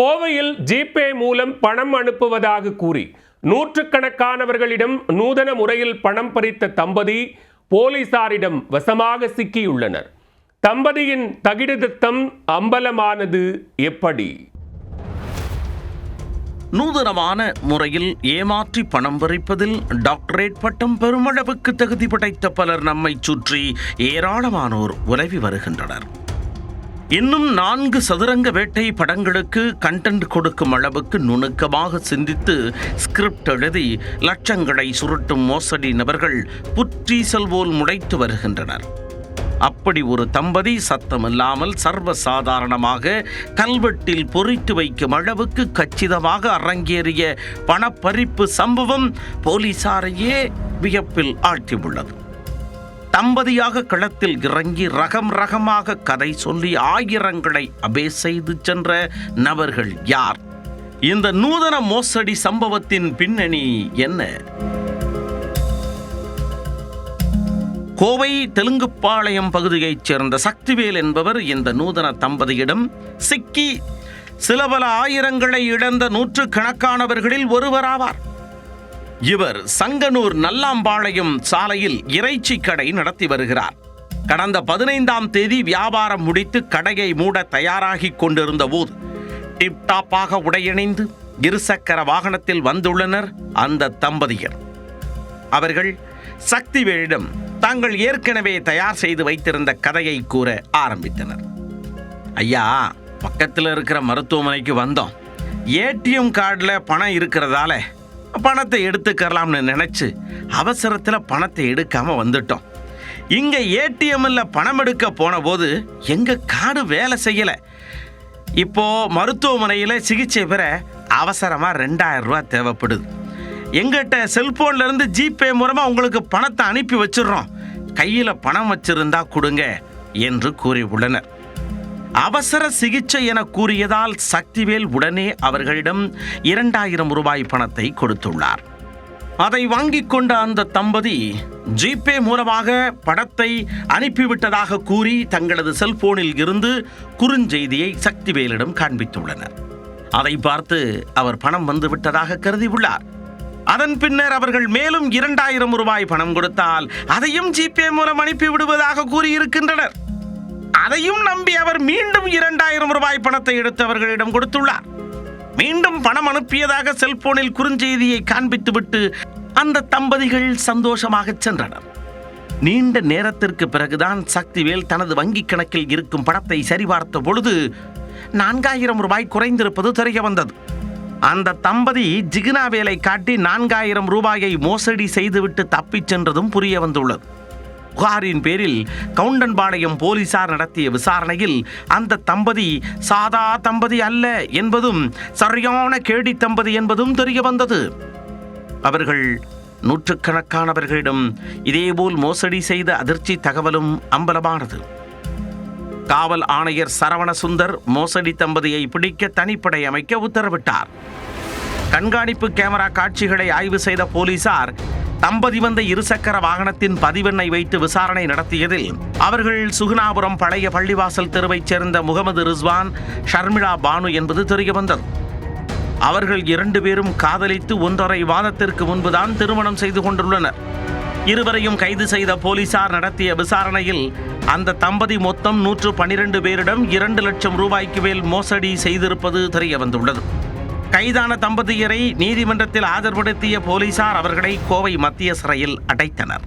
கோவையில் ஜிபே மூலம் பணம் அனுப்புவதாக கூறி நூற்றுக்கணக்கானவர்களிடம் நூதன முறையில் பணம் பறித்த தம்பதி போலீசாரிடம் வசமாக சிக்கியுள்ளனர். தம்பதியின் தகிடுதித்தம் அம்பலமானது எப்படி? நூதனமான முறையில் ஏமாற்றி பணம் பறிப்பதில் டாக்டரேட் பட்டம் பெருமளவுக்கு தகுதி படைத்த பலர் நம்மை சுற்றி ஏராளமானோர் உலவி வருகின்றனர். இன்னும் 4 சதுரங்க வேட்டை படங்களுக்கு கண்டென்ட் கொடுக்கும் அளவுக்கு நுணுக்கமாக சிந்தித்து ஸ்கிரிப்ட் எழுதி லட்சங்களை சுருட்டும் மோசடி நபர்கள் புற்றீசல் போல் முளைத்து வருகின்றனர். அப்படி ஒரு தம்பதி சத்தமில்லாமல் சர்வசாதாரணமாக கல்வெட்டில் பொறித்து வைக்கும் அளவுக்கு கச்சிதமாக அரங்கேறிய பணப்பறிப்பு சம்பவம் போலீசாரையே வியப்பில் ஆழ்த்தியுள்ளது. தம்பதியாக களத்தில் இறங்கி ரகமாக கதை சொல்லி ஆயிரங்களை அபே செய்து சென்ற நபர்கள் யார்? இந்த நூதன மோசடி சம்பவத்தின் பின்னணி என்ன? கோவை தெலுங்குப்பாளையம் பகுதியைச் சேர்ந்த சக்திவேல் என்பவர் இந்த நூதன தம்பதியிடம் சிக்கி சில பல ஆயிரங்களை இழந்த நூற்றுக்கணக்கானவர்களில் ஒருவராவார். இவர் சங்கனூர் நல்லாம்பாளையம் சாலையில் இறைச்சி கடை நடத்தி வருகிறார். கடந்த 15ஆம் தேதி வியாபாரம் முடித்து கடையை மூட தயாராகி கொண்டிருந்த போது டிப்டாப்பாக உடையணிந்து இருசக்கர வாகனத்தில் வந்துள்ளனர் அந்த தம்பதியர். அவர்கள் சக்திவேலிடம் தாங்கள் ஏற்கனவே தயார் செய்து வைத்திருந்த கதையை கூற ஆரம்பித்தனர். ஐயா, பக்கத்தில் இருக்கிற மருத்துவமனைக்கு வந்தோம். ஏடிஎம் கார்டில் பணம் இருக்கிறதால பணத்தை எடுத்துக்கலாம்னு நினைச்சு அவசரத்தில் பணத்தை எடுக்காம வந்துட்டோம். இங்க ஏடிஎம்ல பணம் எடுக்க போன போது எங்க கார்டு வேலை செய்யல. இப்போ மருத்துவமனையில் சிகிச்சை பெற அவசரமா 2000 ரூபாய் தேவைப்படுது. எங்கிட்ட செல்போன்ல இருந்து ஜிபே மூலமா உங்களுக்கு பணத்தை அனுப்பி வச்சிடறோம். கையில பணம் வச்சிருந்தா கொடுங்க என்று கூறியுள்ளனர். அவசர சிகிச்சை என கூறியதால் சக்திவேல் உடனே அவர்களிடம் 2000 ரூபாய் பணத்தை கொடுத்துள்ளார். அதை வாங்கிக் கொண்ட அந்த தம்பதி ஜிபே மூலமாக பணத்தை அனுப்பிவிட்டதாக கூறி தங்களது செல்போனில் இருந்து குறுஞ்செய்தியை சக்திவேலிடம் காண்பித்துள்ளனர். அதை பார்த்து அவர் பணம் வந்து விட்டதாக கருதியுள்ளார். அதன் பின்னர் அவர்கள் மேலும் 2000 ரூபாய் பணம் கொடுத்தால் அதையும் ஜிபே மூலம் அனுப்பி விடுவதாக கூறியிருக்கின்றனர். அதையும் நம்பி அவர் மீண்டும் 2000 ரூபாய் பணத்தை எடுத்து அவர்களிடம் கொடுத்துள்ளார். மீண்டும் பணம் அனுப்பியதாக செல்போனில் குறுஞ்செய்தியை காண்பித்துவிட்டு அந்த தம்பதிகள் சந்தோஷமாக சென்றனர். நீண்ட நேரத்திற்கு பிறகுதான் சக்திவேல் தனது வங்கி கணக்கில் இருக்கும் பணத்தை சரிபார்த்த பொழுது 4000 ரூபாய் குறைந்திருப்பது தெரிய வந்தது. அந்த தம்பதி ஜிகினா வேலை காட்டி 4000 ரூபாயை மோசடி செய்துவிட்டு தப்பிச் சென்றதும் புரிய வந்துள்ளது. புகாரின் பேரில் கவுண்டன்பாளையம் போலீசார் நடத்திய விசாரணையில் அந்த தம்பதி சாதா தம்பதி அல்ல என்பதும் சரியான கேடி தம்பதி என்பதும் தெரிய வந்தது. அவர்கள் நூற்றுக்கணக்கானவர்களிடம் இதேபோல் மோசடி செய்த அதிர்ச்சி தகவலும் அம்பலமானது. காவல் ஆணையர் சரவணசுந்தர் மோசடி தம்பதியை பிடிக்க தனிப்படை அமைக்க உத்தரவிட்டார். கண்காணிப்பு கேமரா காட்சிகளை ஆய்வு செய்த போலீசார் தம்பதி வந்த இருசக்கர வாகனத்தின் பதிவெண்ணை வைத்து விசாரணை நடத்தியதில் அவர்கள் சுகுணாபுரம் பழைய பள்ளிவாசல் தெருவைச் சேர்ந்த முகமது ரிஸ்வான், ஷர்மிளா பானு என்பது தெரிய வந்தது. அவர்கள் 2 பேரும் காதலித்து 1.5 மாதத்திற்கு முன்புதான் திருமணம் செய்து கொண்டுள்ளனர். இருவரையும் கைது செய்த போலீசார் நடத்திய விசாரணையில் அந்த தம்பதி மொத்தம் 112 பேரிடம் 2 லட்சம் ரூபாய்க்கு மேல் மோசடி செய்திருப்பது தெரிய வந்துள்ளது. கைதான தம்பதியரை நீதிமன்றத்தில் ஆஜர்படுத்திய போலீசார் அவர்களை கோவை மத்திய சிறையில் அடைத்தனர்.